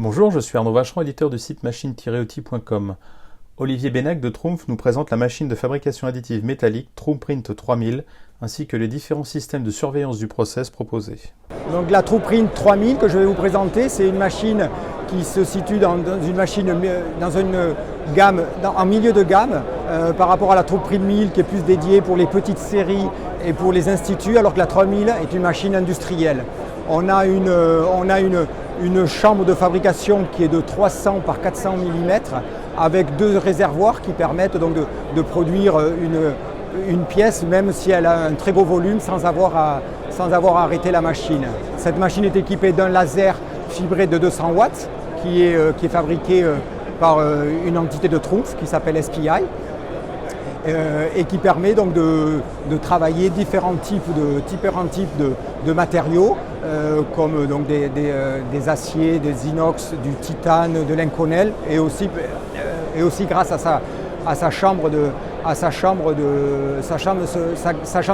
Bonjour, je suis Arnaud Vacheron, éditeur du site machine-outil.com. Olivier Bénac de Trumpf nous présente la machine de fabrication additive métallique TruePrint 3000 ainsi que les différents systèmes de surveillance du process proposés. Donc la TruePrint 3000 que je vais vous présenter, c'est une machine qui se situe dans une gamme, en milieu de gamme par rapport à la TruePrint 1000 qui est plus dédiée pour les petites séries et pour les instituts, alors que la 3000 est une machine industrielle. On a une chambre de fabrication qui est de 300 par 400 mm avec deux réservoirs qui permettent donc de produire une pièce même si elle a un très gros volume sans avoir à arrêter la machine. Cette machine est équipée d'un laser fibré de 200 watts qui est fabriqué par une entité de Trumpf qui s'appelle SPI. Et qui permet donc de travailler différents types de matériaux comme donc des aciers, des inox, du titane, de l'inconel et aussi grâce à sa chambre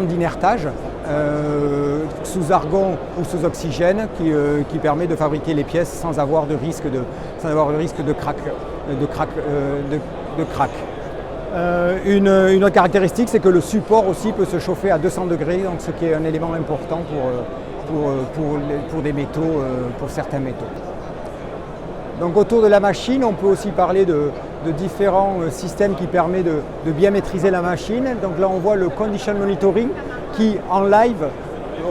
d'inertage sous argon ou sous oxygène qui permet de fabriquer les pièces sans avoir de risque de crack. Une autre caractéristique, c'est que le support aussi peut se chauffer à 200 degrés, donc ce qui est un élément important pour des métaux, pour certains métaux. Donc autour de la machine, on peut aussi parler de différents systèmes qui permettent de bien maîtriser la machine. Donc là, on voit le condition monitoring qui, en live,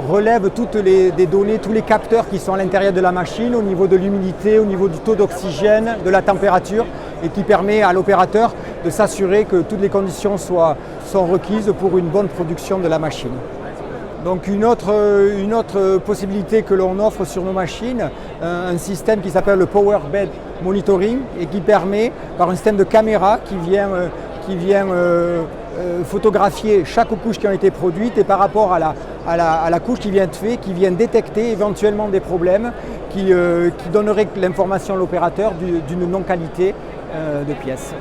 relève toutes les données, tous les capteurs qui sont à l'intérieur de la machine au niveau de l'humidité, au niveau du taux d'oxygène, de la température et qui permet à l'opérateur de s'assurer que toutes les conditions sont requises pour une bonne production de la machine. Donc une autre possibilité que l'on offre sur nos machines, un système qui s'appelle le Power Bed Monitoring et qui permet, par un système de caméra qui vient photographier chaque couche qui a été produite et par rapport à la couche qui vient être faite, qui vient détecter éventuellement des problèmes qui donneraient l'information à l'opérateur d'une non-qualité de pièces.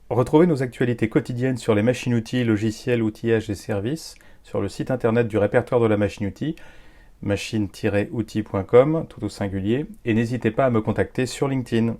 Retrouvez nos actualités quotidiennes sur les machines-outils, logiciels, outillages et services sur le site internet du répertoire de la machine-outil, machine-outil.com, tout au singulier, et n'hésitez pas à me contacter sur LinkedIn.